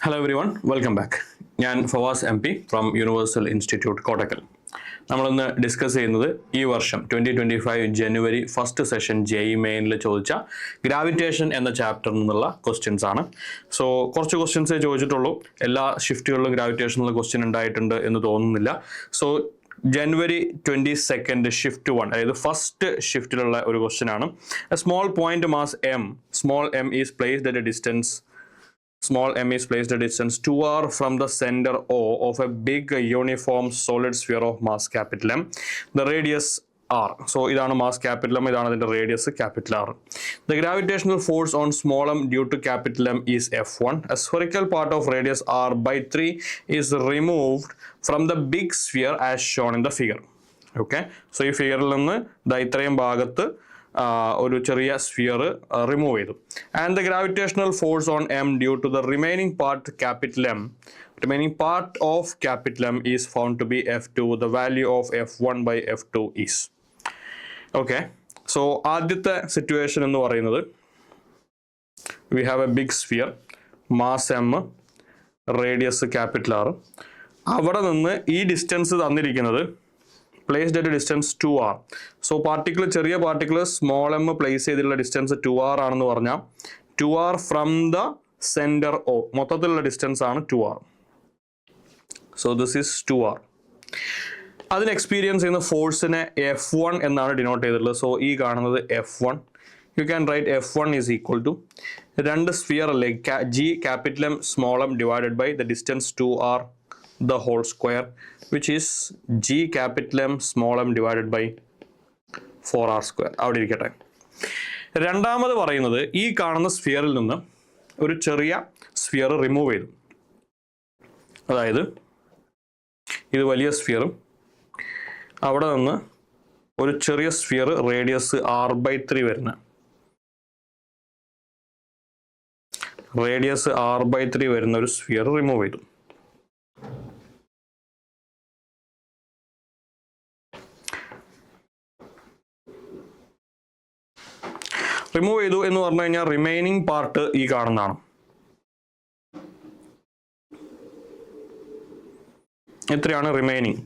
Hello everyone, welcome back. ഞാൻ Fawaz MP from Universal Institute Kottakkal. നമ്മളിന്ന് discuss ചെയ്യുന്നത് ഈ വർഷം 2025 ജനുവരി ഫസ്റ്റ് സെഷൻ JEE മെയിനിൽ ചോദിച്ച ഗ്രാവിറ്റേഷൻ എന്ന ചാപ്റ്ററിൽ നിന്നുള്ള ക്വസ്റ്റ്യൻസ് ആണ്. സോ കുറച്ച് ക്വസ്റ്റ്യൻസേ ചോദിച്ചിട്ടുള്ളൂ. എല്ലാ ഷിഫ്റ്റുകളിലും ഗ്രാവിറ്റേഷനുള്ള ക്വസ്റ്റ്യൻ ഉണ്ടായിട്ടുണ്ട് എന്ന് തോന്നുന്നില്ല. സോ ജനുവരി 22 ഷിഫ്റ്റ് 1, അതായത് ഫസ്റ്റ് ഷിഫ്റ്റിലുള്ള ഒരു ക്വസ്റ്റ്യൻ ആണ്. A small point mass m, small m is placed at A distance Small m is placed at a distance 2r from the center O of a big uniform solid sphere of mass capital M. The radius r. So idana mass capital M, idana the radius capital R. The gravitational force on small m due to capital M is F1. A spherical part of radius r by 3 is removed from the big sphere as shown in the figure. Okay. So ഈ ഫിഗറിൽ നിന്ന് ഇത്രയും ഭാഗത്ത് ഒരു ചെറിയ sphere remove ചെയ്തു. And the gravitational force on M due to the remaining part capital M, remaining part of capital M is found to be F2. The value of F1 by F2 is. Okay, so ആദ്യത്തെ situation എന്ന് പറയുന്നത് we have a big sphere, mass M, radius capital R. അവിടെ നിന്ന് ഈ distance തന്നിരിക്കുന്നത് placed at a distance 2r. So particle ചെറിയ particle small m place ചെയ്തിട്ടുള്ള distance 2r ആണെന്ന് പറഞ്ഞാൽ 2r from the centre O, മൊത്തത്തിലുള്ള ഡിസ്റ്റൻസ് ആണ് 2r. So this is 2r. അതിന് എക്സ്പീരിയൻസ് ചെയ്യുന്ന ഫോഴ്സിനെ F1 എന്നാണ് ഡിനോട്ട് ചെയ്തിട്ടുള്ളത്. സോ ഈ കാണുന്നത് F1. You can write F1 is equal to രണ്ട് സ്ഫിയർ അല്ലേ, G capital M small m divided by the distance 2r the whole square, which is G capital M small m divided by 4r square. അവിടെ ഇരിക്കട്ടെ. രണ്ടാമത് പറയുന്നത് ഈ കാണുന്ന സ്ഫിയറിൽ നിന്ന് ഒരു ചെറിയ സ്ഫിയർ റിമൂവ് ചെയ്തു. അതായത് ഇത് വലിയ സ്ഫിയറും അവിടെ നിന്ന് ഒരു ചെറിയ സ്ഫിയർ റേഡിയസ് r/3 വരുന്ന ഒരു സ്ഫിയർ റിമൂവ് ചെയ്തു. റിമൂവ് ചെയ്തു എന്ന് പറഞ്ഞു കഴിഞ്ഞാൽ റിമൈനിങ് പാർട്ട് ഈ കാണുന്നതാണ്. എത്രയാണ് റിമൈനിങ്?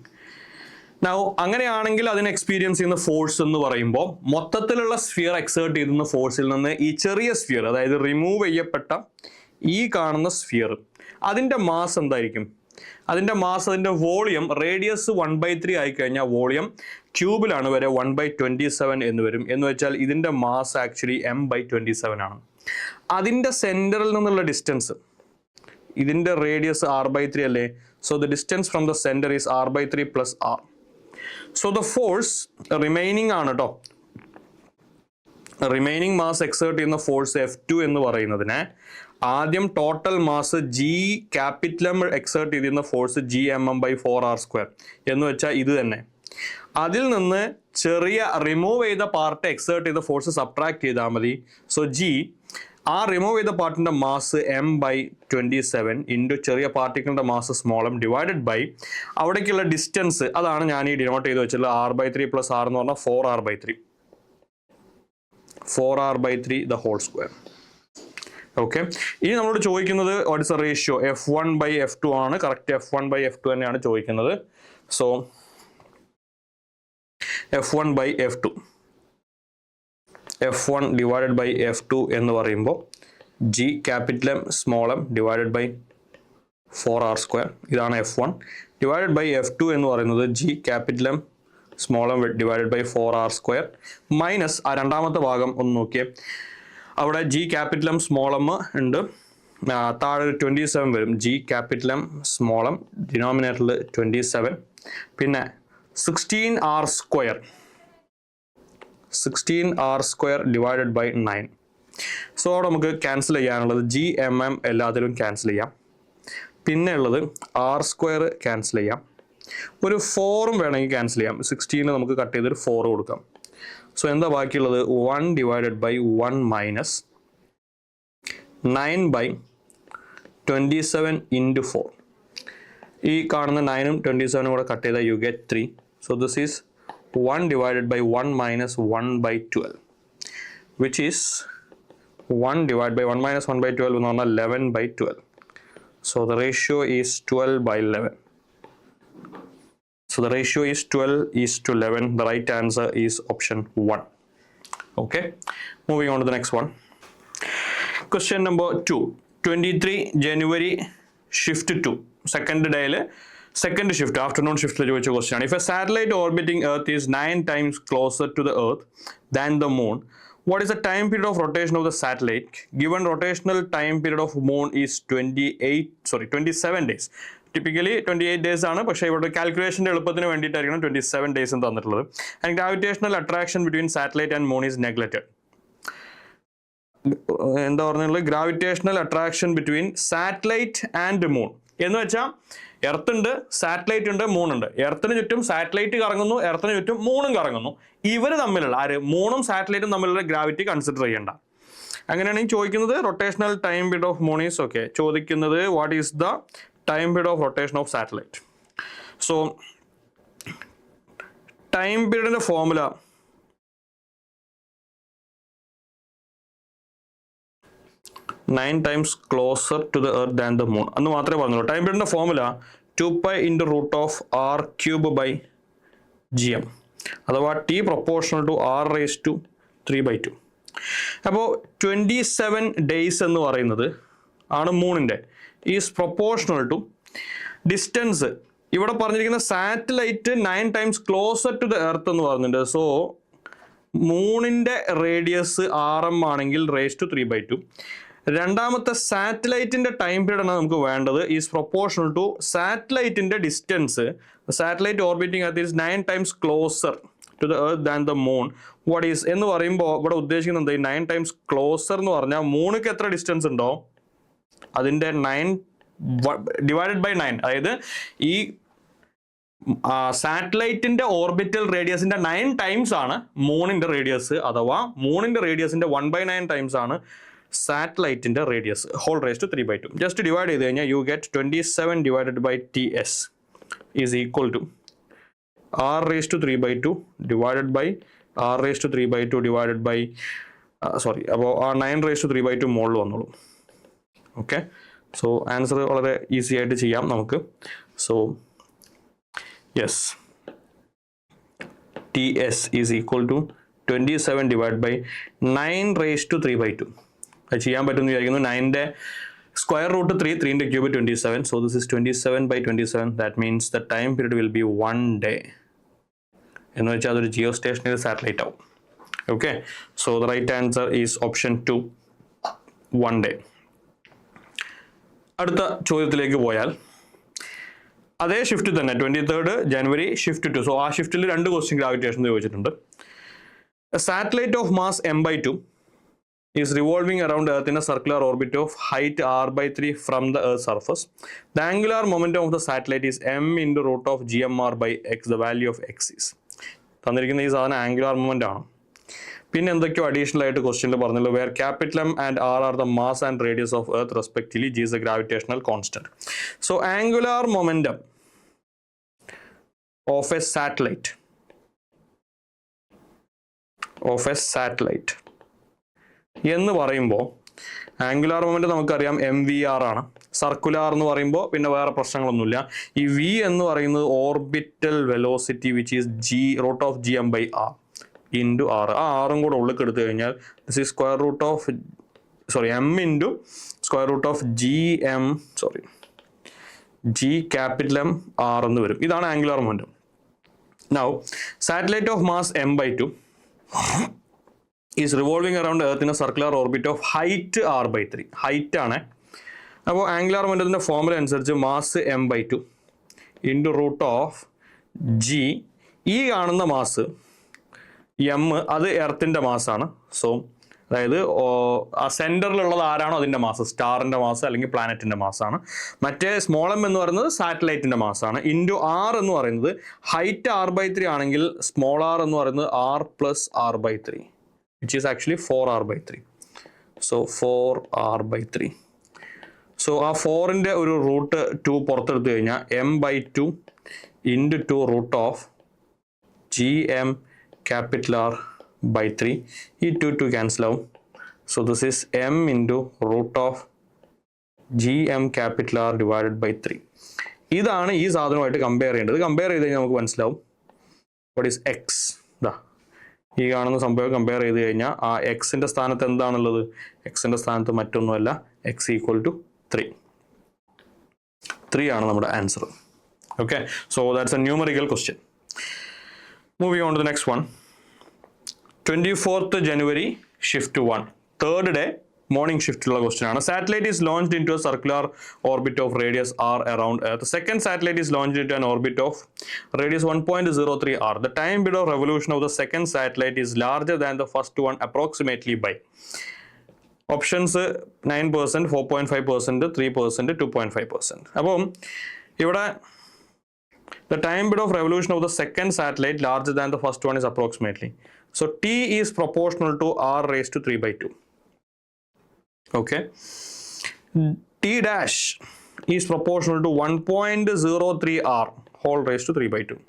നൗ അങ്ങനെയാണെങ്കിൽ അതിന് എക്സ്പീരിയൻസ് ചെയ്യുന്ന ഫോഴ്സ് എന്ന് പറയുമ്പോൾ മൊത്തത്തിലുള്ള സ്ഫിയർ എക്സേർട്ട് ചെയ്യുന്ന ഫോഴ്സിൽ നിന്ന് ഈ ചെറിയ സ്ഫിയർ, അതായത് റിമൂവ് ചെയ്യപ്പെട്ട ഈ കാണുന്ന സ്ഫിയർ, അതിൻ്റെ മാസ് എന്തായിരിക്കും? അതിൻ്റെ മാസ്, അതിൻ്റെ വോളിയം റേഡിയസ് 1/3 ആയിക്കഴിഞ്ഞാൽ വോളിയം ക്യൂബിലാണ് വരെ 1/27 എന്ന് വരും. എന്ന് വെച്ചാൽ ഇതിൻ്റെ മാസ് ആക്ച്വലി m/27 ആണ്. അതിൻ്റെ സെൻറ്ററിൽ നിന്നുള്ള ഡിസ്റ്റൻസ്, ഇതിൻ്റെ റേഡിയസ് r/3 അല്ലേ. So the distance from the centre is r/3 plus r. So the force remaining ആണ് കേട്ടോ. റിമൈനിങ് മാസ് എക്സേർട്ട് ചെയ്യുന്ന ഫോഴ്സ് F2 എന്ന് പറയുന്നതിനെ ആദ്യം total mass G capital M exert ചെയ്യുന്ന ഫോഴ്സ് Gmm/4r സ്ക്വയർ എന്ന് വെച്ചാൽ ഇത് തന്നെ. അതിൽ നിന്ന് ചെറിയ റിമൂവ് ചെയ്ത പാർട്ട് എക്സേർട്ട് ചെയ്ത ഫോഴ്സ് സബ്ട്രാക്ട് ചെയ്താൽ മതി. സോ G, ആ റിമൂവ് ചെയ്ത പാർട്ടിൻ്റെ മാസ് m/27 ഇൻറ്റു ചെറിയ പാർട്ടിക്കിളിൻ്റെ mass small m divided by അവിടേക്കുള്ള ഡിസ്റ്റൻസ്, അതാണ് ഞാൻ ഈ ഡിനോട്ട് ചെയ്ത് വെച്ചിട്ടുള്ളത്. r/3 പ്ലസ് r എന്ന് പറഞ്ഞാൽ 4r/3. 4r/3 the whole square. Okay, ഇനി നമ്മളോട് ചോദിക്കുന്നത് what is the ratio? F1/F2 ആണ്. കറക്റ്റ് F1/F2 തന്നെയാണ് ചോദിക്കുന്നത്. So F1/F2, F1 divided by F2 എന്ന് പറയുമ്പോൾ G capital M small m divided by 4r square, ഇതാണ് F1 ഡിവൈഡഡ് ബൈ F2 എന്ന് പറയുന്നത് G capital M small m divided by 4r square minus ആ രണ്ടാമത്തെ ഭാഗം ഒന്ന് നോക്കിയേ. അവിടെ G capital M small m ഉണ്ട്, താഴെ 27 വരും. G capital M small m ഡിനോമിനേറ്ററിൽ 27, പിന്നെ 16r square divided by 9. So അവിടെ നമുക്ക് ക്യാൻസൽ ചെയ്യാനുള്ളത് Gmm എല്ലാത്തിലും ക്യാൻസൽ ചെയ്യാം. പിന്നെ ഉള്ളത് r സ്ക്വയർ ക്യാൻസൽ ചെയ്യാം. ഒരു 4ഉം വേണമെങ്കിൽ ക്യാൻസൽ ചെയ്യാം. 16 നമുക്ക് കട്ട് ചെയ്തൊരു 4 കൊടുക്കാം. സോ എന്താ ബാക്കിയുള്ളത്? 1 ഡിവൈഡഡ് ബൈ 1 മൈനസ് 9/27 ഇൻറ്റു 4. ഈ കാണുന്ന 9ഉം 27ഉം കൂടെ കട്ട് ചെയ്താൽ you get 3. So this is 1 divided by 1 minus 1/12, which is 1 divided by 1 minus 1 by 12 എന്ന് പറഞ്ഞാൽ 11/12. So the ratio is 12 by 11. So the ratio is 12 is to 11. The right answer is option 1. Okay, moving on to the next one. Question number 2. 23 January shift 2. Second day, second shift, afternoon shift question. If a satellite orbiting Earth is 9 times closer to the Earth than the Moon, what is the time period of rotation of the satellite? Given rotational time period of Moon is 27 days. Typically 28 days ആണ്, പക്ഷേ ഇവിടെ കാൽക്കുലേഷൻ്റെ എളുപ്പത്തിന് വേണ്ടിയിട്ടായിരിക്കണം 27 days എന്ന് തന്നിട്ടുള്ളത്. And gravitational attraction between satellite and moon is neglected. എന്താ പറഞ്ഞുള്ളത്? Gravitational attraction between satellite and moon എന്ന് വെച്ചാൽ എർത്ത് ഉണ്ട്, സാറ്റലൈറ്റ് ഉണ്ട്, മൂൺ ഉണ്ട്. എർത്തിന് ചുറ്റും സാറ്റലൈറ്റ് കറങ്ങുന്നു, എർത്തിന് ചുറ്റും മൂണും കറങ്ങുന്നു. ഇവർ തമ്മിലുള്ള മൂണും സാറ്റലൈറ്റും തമ്മിലുള്ള ഗ്രാവിറ്റി കൺസിഡർ ചെയ്യേണ്ട. അങ്ങനെയാണെങ്കിൽ ചോദിക്കുന്നത് rotational time period of moon is okay. ചോദിക്കുന്നത് what is the time period of rotation of satellite. So time period in the formula nine times closer to the earth than the moon. And time period in the formula 2 pi into root of r cube by gm. Otherwise t proportional to r raised to 3 by 2. അപ്പോൾ 27 days എന്ന് പറയുന്നത് ആണ് മൂണിൻ്റെ is proportional to distance. ഇവിടെ പറഞ്ഞിരിക്കുന്ന satellite 9 times closer to the earth എന്ന് പറഞ്ഞിട്ടുണ്ട്. So മൂണിൻ്റെ radius RM ആണെങ്കിൽ raise to 3 by 2. രണ്ടാമത്തെ സാറ്റലൈറ്റിൻ്റെ ടൈം പീരീഡ് ആണ് നമുക്ക് വേണ്ടത് ഈസ് പ്രൊപ്പോർഷണൽ ടു സാറ്റലൈറ്റിൻ്റെ distance. Satellite orbiting at is 9 times closer to the earth than the moon. What is എന്ന് പറയുമ്പോൾ ഇവിടെ ഉദ്ദേശിക്കുന്നത് 9 times closer എന്ന് പറഞ്ഞാൽ മൂണിക്ക് എത്ര ഡിസ്റ്റൻസ് ഉണ്ടോ അതിൻ്റെ 9 ഡിവൈഡഡ് ബൈ 9. അതായത് ഈ സാറ്റലൈറ്റിന്റെ ഓർബിറ്റൽ റേഡിയസിന്റെ 9 times ആണ് മൂണിന്റെ റേഡിയസ്, അഥവാ മൂണിന്റെ റേഡിയസിന്റെ 1/9 times ആണ് സാറ്റലൈറ്റിന്റെ radius. Whole raise to 3 by 2. Just divide ചെയ്ത് കഴിഞ്ഞാൽ you get 27 divided by TS is equal to R raised to 3 by 2 divided by R raised to 3 by 2 divided by അപ്പോൾ ആ 9 raised to 3 by 2 മോളിൽ വന്നോളൂ. Okay, so answer വളരെ easy ആയിട്ട് ചെയ്യാം നമുക്ക്. So yes, TS is equal to 27 divided by 9 raised to 3 by 2. അത് ചെയ്യാൻ പറ്റുമെന്ന് വിചാരിക്കുന്നു. 9ന്റെ സ്ക്വയർ റൂട്ട് 3, 3ന്റെ cube 27. So this is 27 by 27. That means the time period will be 1 day. എന്ന് വെച്ചാൽ അതൊരു ജിയോ സ്റ്റേഷനറി സാറ്റലൈറ്റ് ആവും. Okay, so the right answer is option 2, 1 day. അടുത്ത ചോദ്യത്തിലേക്ക് പോയാൽ അതേ ഷിഫ്റ്റ് തന്നെ 23rd January shift 2. സോ ആ ഷിഫ്റ്റിൽ 2 ക്വസ്റ്റ്യൻ ഗ്രാവിറ്റേഷൻ ചോദിച്ചിട്ടുണ്ട്. Satellite of mass m/2 is revolving around Earth in a circular orbit of height r/3 from the Earth's surface. The angular momentum of the satellite is m into root of gmr by x. The value of x is. തന്നിരിക്കുന്ന ഈ സാധനം angular moment ആണ്. പിന്നെ എന്തൊക്കെയോ additional ആയിട്ട് ക്വസ്റ്റ്യനിൽ പറഞ്ഞല്ലോ, where capital M and R are the mass and radius of Earth respectively. G is the gravitational constant. So angular momentum of a satellite എന്ന് പറയുമ്പോൾ ആംഗുലാർ മൊമെന്റ് നമുക്കറിയാം MVR ആണ്. സർക്കുലാർ എന്ന് പറയുമ്പോൾ പിന്നെ വേറെ പ്രശ്നങ്ങളൊന്നുമില്ല. ഈ V എന്ന് പറയുന്നത് orbital velocity which is G root of gm by r into r. ആ ആറും കൂടെ ഉള്ളിൽ എടുത്തു കഴിഞ്ഞാൽ this is square root of m into square root of G capital M R എന്ന് വരും. ഇതാണ് angular momentum. Now satellite of mass m/2 is revolving around Earth in a circular orbit of height r/3. Height ആണ്. അപ്പോൾ angular മൊമെന്റത്തിന്റെ formula അനുസരിച്ച് mass m/2 into root of G. ഈ കാണുന്ന mass M അത് എർത്തിൻ്റെ മാസാണ്. സോ അതായത് ആ സെൻറ്ററിലുള്ളത് ആരാണോ അതിൻ്റെ മാസ്, സ്റ്റാറിൻ്റെ മാസ് അല്ലെങ്കിൽ പ്ലാനറ്റിൻ്റെ മാസാണ്. മറ്റേ സ്മോൾ m എന്ന് പറയുന്നത് സാറ്റലൈറ്റിൻ്റെ മാസാണ്. ഇൻറ്റു R എന്ന് പറയുന്നത് ഹൈറ്റ് r/3 ആണെങ്കിൽ സ്മോൾ r എന്ന് പറയുന്നത് r plus r/3 which is actually 4r/3. So 4r/3. So ആ 4ന്റെ ഒരു റൂട്ട് 2 പുറത്തെടുത്തു കഴിഞ്ഞാൽ m/2 into 2 root of gm capital R/3. ഈ 2 ക്യാൻസൽ ആവും. So this is m into root of GM capital R divided by 3. ഇതാണ് ഈ സാധനമായിട്ട് കമ്പയർ ചെയ്യേണ്ടത്. കമ്പയർ ചെയ്ത് കഴിഞ്ഞാൽ നമുക്ക് മനസ്സിലാവും വാട്ട് ഈസ് എക്സ്. ഇതാ ഈ കാണുന്ന സംഭവം കമ്പയർ ചെയ്ത് കഴിഞ്ഞാൽ ആ എക്സിൻ്റെ സ്ഥാനത്ത് എന്താണുള്ളത്? എക്സിൻ്റെ സ്ഥാനത്ത് മറ്റൊന്നുമല്ല, എക്സ് ഈക്വൽ ടു 3. 3 ആണ് നമ്മുടെ answer. Okay, so that's a numerical question. Moving on to the next one. 24th January shift 1, third day morning shift ഉള്ള ക്വസ്റ്റ്യൻ ആണ്. Satellite is launched in to a circular orbit of radius r around earth. Second satellite is launched in to an orbit of radius 1.03 r. The time period of revolution of the second satellite is larger than the first one approximately by. Options 9%, 4.5%, 3%, 2.5%. അപ്പം ഇവിടെ the time period of revolution of the second satellite larger than the first one is approximately. So T is proportional to r raised to 3 by 2. Okay. T dash is proportional to 1.03 r whole raised to 3 by 2.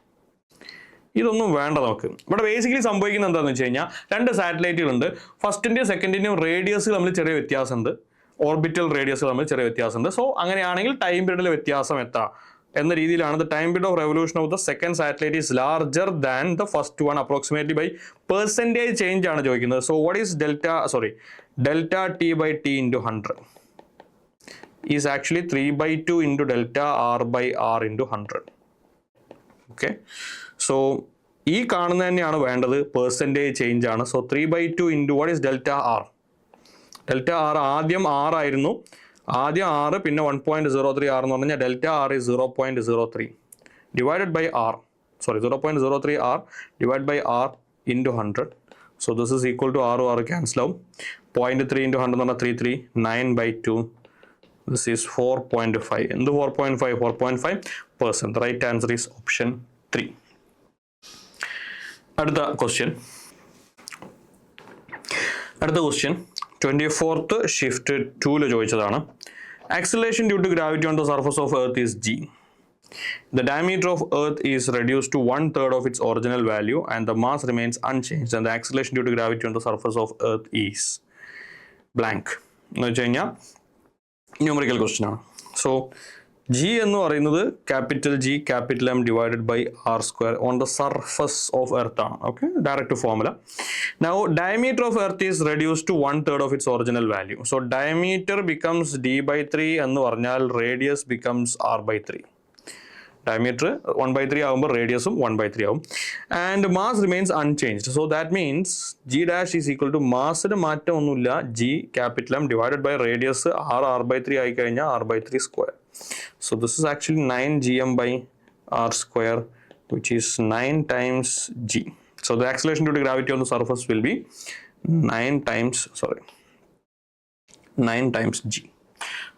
ഇതൊന്നും വേണ്ട നമുക്ക്. ഇവിടെ basically സംഭവിക്കുന്നത് എന്താണെന്ന് വെച്ച് കഴിഞ്ഞാൽ രണ്ട് സാറ്റലൈറ്റുകളുണ്ട്. ഫസ്റ്റിൻ്റെയും സെക്കൻഡിൻ്റെയും radius തമ്മിൽ ചെറിയ വ്യത്യാസമുണ്ട്, ഓർബിറ്റൽ റേഡിയസ് തമ്മിൽ ചെറിയ വ്യത്യാസമുണ്ട്. സോ അങ്ങനെയാണെങ്കിൽ ടൈം പീരീഡിൽ വ്യത്യാസം എത്താം എന്ന രീതിയിലാണ് the time period of revolution of the second satellite is larger than the first one approximately by percentage change ആണ് ചോദിക്കുന്നത്. So what is delta t by t into 100 is actually 3 by 2 into delta r by r into 100. Okay, so ഈ കാണുന്ന തന്നെയാണ് വേണ്ടത്, percentage change ആണ്. So 3 by 2 into what is delta r. Delta R ആദ്യം 6 ആയിരുന്നു, ആദ്യം 6 പിന്നെ 1.03 r എന്ന് പറഞ്ഞാൽ delta R is 0.03 divided by r, 0.03 r divided by r into 100. So this is equal to r cancel out. 0.3 into 100 എന്ന് പറഞ്ഞാൽ 3, 9 by 2. This is 4.5. എന്ത് 4.5? 4.5%. The right answer is option 3. അടുത്ത ക്വസ്റ്റ്യൻ 24th shift 2 ചോദിച്ചതാണ്. Acceleration due to gravity on the surface of Earth is g. The diameter of Earth is reduced to 1/3 of its original value and the mass remains unchanged, and the acceleration due to gravity on the surface of Earth is blank. എന്ന് വെച്ച് കഴിഞ്ഞാൽ numerical question ആണ്. So G എന്ന് പറയുന്നത് capital G capital M divided by R square on the surface of earth ആണ്. Okay, direct formula. Now diameter of earth is reduce to 1/3 of its original value. So diameter becomes D by 3 എന്ന് പറഞ്ഞാൽ radius becomes R by 3. Diameter 1/3 ആകുമ്പോൾ റേഡിയസും 1/3 ആവും. And mass remains unchanged. So that means G dash is equal to മാസിന് മാറ്റം ഒന്നുമില്ല, G capital M divided by radius R by 3 ആയി കഴിഞ്ഞാൽ R by 3 സ്ക്വയർ. So this is actually 9 gm by r square, which is 9 times g. So the acceleration due to gravity on the surface will be 9 times g.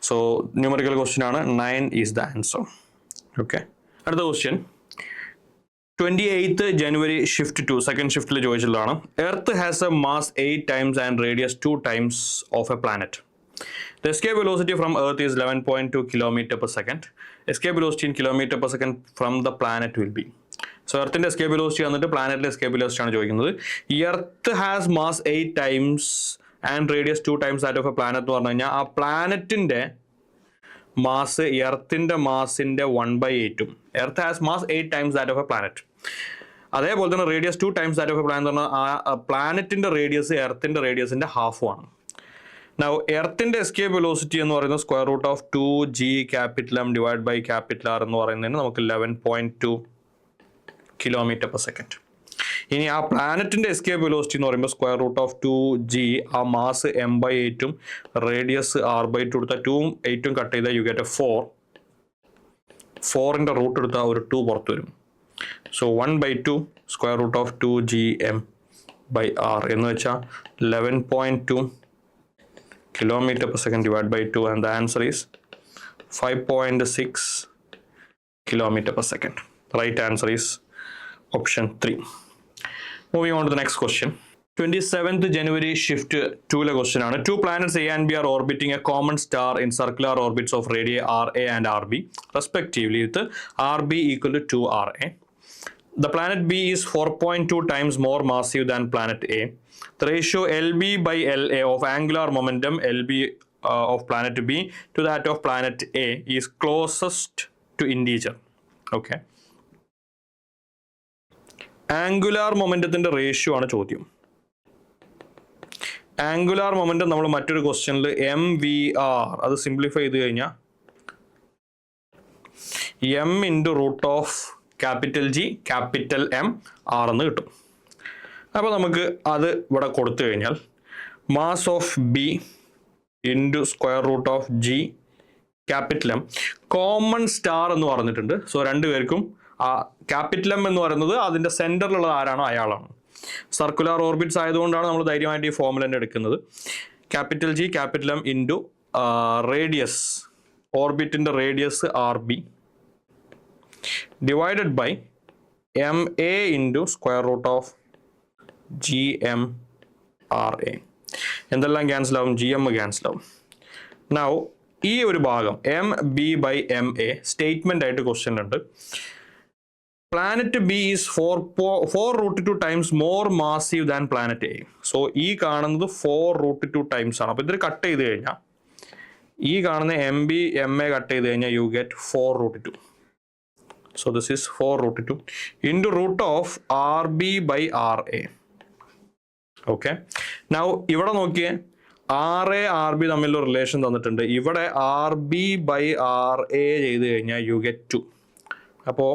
So numerical question ആണ്, 9 is the answer. Okay. അടുത്ത question 28th January shift 2 second shift ൽ ചോദിച്ചതാണ്. Earth has a mass 8 times and radius 2 times of a planet. The escape velocity from Earth is 11.2 km per second. Escape velocity in kilometer per second from the planet will be. So Earth's escape velocity and the planet's escape velocity ആണ് ചോദിക്കുന്നത്. Earth has mass 8 times and radius 2 times that of a planet എന്ന് പറഞ്ഞു കഴിഞ്ഞാൽ ആ പ്ലാനറ്റിന്റെ mass എർത്തിന്റെ മാസിന്റെ 1/8. Earth has mass 8 times that of a planet. അതേപോലെ തന്നെ radius 2 times that of a planet എന്ന് പറഞ്ഞാൽ ആ പ്ലാനറ്റിന്റെ റേഡിയസ് എർത്തിന്റെ റേഡിയസിന്റെ ഹാഫും ആണ്. Now എർത്തിന്റെ എസ്കേപ്പ് വെലോസിറ്റി എന്ന് പറയുന്നത് square root of 2g capital M divide by capital R എന്ന് പറയുന്നതിന് നമുക്ക് 11.2 കിലോമീറ്റർ പെർ സെക്കൻഡ്. ഇനി ആ പ്ലാനറ്റിന്റെ എസ്കേപ്പ് വെലോസിറ്റി എന്ന് പറയുമ്പോൾ സ്ക്വയർ റൂട്ട് ഓഫ് 2g, ആ മാസ് m/8ഉം റേഡിയസ് r/2 എടുത്താൽ 2ഉം 8ഉം കട്ട് ചെയ്താൽ യു ഗെറ്റ് 4ന്റെ റൂട്ട് എടുത്താൽ ഒരു 2 പുറത്ത് വരും. So 1/2 square root of 2gm by r എന്ന് വെച്ചാൽ 11.2 kilometer per second divided by 2, and the answer is 5.6 kilometer per second. The right answer is option 3. Moving on to the next question. 27th January shift 2 question ആണ്. Two planets A and B are orbiting a common star in circular orbits of radii RA and RB respectively with RB equal to 2RA. The planet B is 4.2 times more massive than planet A. The ratio LB by LA of angular momentum LB of planet B to that of planet A is closest to integer. Okay. Angular momentum ratio ആണ് ചോദ്യം. Angular momentum നമ്മൾ മറ്റൊരു ക്വസ്റ്റ്യനിൽ MVR അത് simplify ചെയ്ത് കഴിഞ്ഞാൽ M into root of capital G capital M R എന്ന് കിട്ടും. അപ്പോൾ നമുക്ക് അത് ഇവിടെ കൊടുത്തു കഴിഞ്ഞാൽ mass of B into square root of G capital M common star എന്ന് പറഞ്ഞിട്ടുണ്ട്. സോ രണ്ടുപേർക്കും ആ ക്യാപിറ്റൽ M എന്ന് പറയുന്നത് അതിൻ്റെ സെൻറ്ററിലുള്ളത് ആരാണോ അയാളാണ്. സർക്കുലർ ഓർബിറ്റ്സ് ആയതുകൊണ്ടാണ് നമ്മൾ ധൈര്യമായിട്ട് ഈ ഫോമുല തന്നെ എടുക്കുന്നത്. Capital G capital M into radius ഓർബിറ്റിൻ്റെ radius RB divided by MA into square root of GMRA. എന്തെല്ലാം ക്യാൻസൽ ആവും? GM ക്യാൻസൽ ആവും. നൗ ഈ ഒരു ഭാഗം MB ബൈ MA സ്റ്റേറ്റ്മെൻ്റ് ആയിട്ട് ക്വസ്റ്റ്യൻ ഉണ്ട്. Planet B is 4√2 times more massive than planet A. So ഈ കാണുന്നത് 4√2 times ആണ്. അപ്പോൾ ഇതിൽ കട്ട് ചെയ്ത് കഴിഞ്ഞാൽ ഈ കാണുന്ന MB MA കട്ട് ചെയ്ത് കഴിഞ്ഞാൽ you get 4√2. So this is 4√2 into root of RB by RA. Okay. Now ഇവിടെ നോക്കിയേ RA RB തമ്മിലുള്ള റിലേഷൻ തന്നിട്ടുണ്ട്. ഇവിടെ RB by RA ചെയ്ത് കഴിഞ്ഞാൽ you get 2. അപ്പോൾ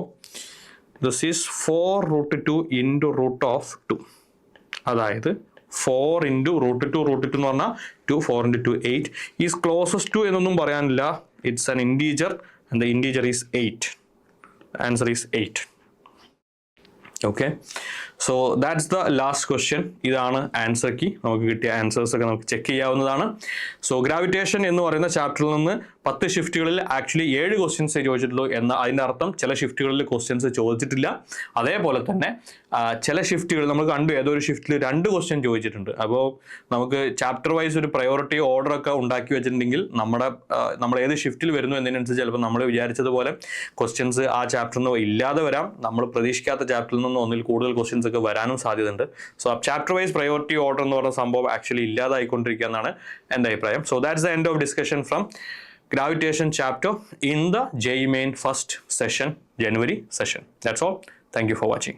this is 4√2 into root of 2. അതായത് 4 into √2 എന്ന് പറഞ്ഞാൽ 2 4 into 2 8 is closest to എന്നൊന്നും പറയാനില്ല. It's an integer and the integer is 8. The answer is 8. Okay. So that's the last question. ഇതാണ് answer key. നമുക്ക് കിട്ടിയ ആൻസേഴ്സ് ഒക്കെ നമുക്ക് ചെക്ക് ചെയ്യാവുന്നതാണ്. സോ ഗ്രാവിറ്റേഷൻ എന്ന് പറയുന്ന ചാപ്റ്ററിൽ നിന്ന് 10 ഷിഫ്റ്റുകളിൽ ആക്ച്വലി 7 ക്വസ്റ്റ്യൻസ് ചോദിച്ചിട്ടുള്ളൂ എന്ന അതിൻ്റെ അർത്ഥം ചില ഷിഫ്റ്റുകളിൽ ക്വസ്റ്റ്യൻസ് ചോദിച്ചിട്ടില്ല. അതേപോലെ തന്നെ ചില ഷിഫ്റ്റുകൾ നമ്മൾ കണ്ടു ഏതൊരു ഷിഫ്റ്റിൽ 2 ക്വസ്റ്റ്യൻ ചോദിച്ചിട്ടുണ്ട്. അപ്പോൾ നമുക്ക് ചാപ്റ്റർ വൈസ് ഒരു പ്രയോറിറ്റി ഓർഡർ ഒക്കെ ഉണ്ടാക്കി വെച്ചിട്ടുണ്ടെങ്കിൽ നമ്മൾ ഏത് ഷിഫ്റ്റിൽ വരുന്നു എന്നതിനനുസരിച്ച് ചിലപ്പോൾ നമ്മൾ വിചാരിച്ചതുപോലെ ക്വസ്റ്റ്യൻസ് ആ ചാപ്റ്ററിൽ നിന്ന് ഇല്ലാതെ വരാം. നമ്മൾ പ്രതീക്ഷിക്കാത്ത ചാപ്റ്ററിൽ നിന്ന് ഒന്നിൽ കൂടുതൽ ക്വസ്റ്റ്യൻസ് ഒക്കെ വരാനും സാധ്യതയുണ്ട്. So chapter wise priority order എന്ന് പറയുന്ന സംഭവം ആക്ച്വലി ഇല്ലാതായിക്കൊണ്ടിരിക്കുക എന്നാണ് എൻ്റെ അഭിപ്രായം. So that's the end of discussion from gravitation chapter in the JEE Main first session, January session. That's all. Thank you for watching.